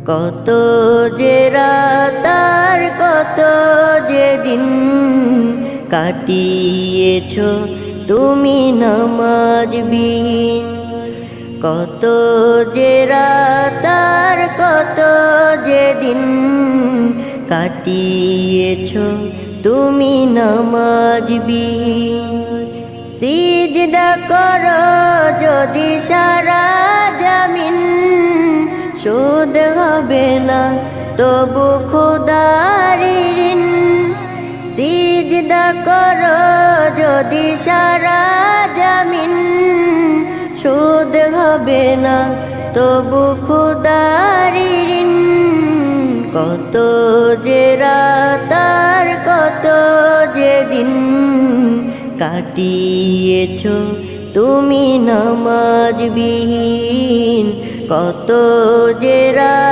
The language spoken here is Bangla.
কত যে রাত আর কত যে দিন কাটিয়েছ তুমি নামাজবিহীন। কত যে রাত আর কত যে দিন কাটিয়েছ তুমি নামাজবিহীন। সিজদা করো যদি সারা জামিন, শোধ হবে না তবু খোদার ঋণ। সিজদা করো যদি সারা জামিন, শোধ হবে না তবু খোদার ঋণ। কত যে রাত আর কত যে দিন কাটিয়েছ তুমি নামাজবিহীন। কত যে রাত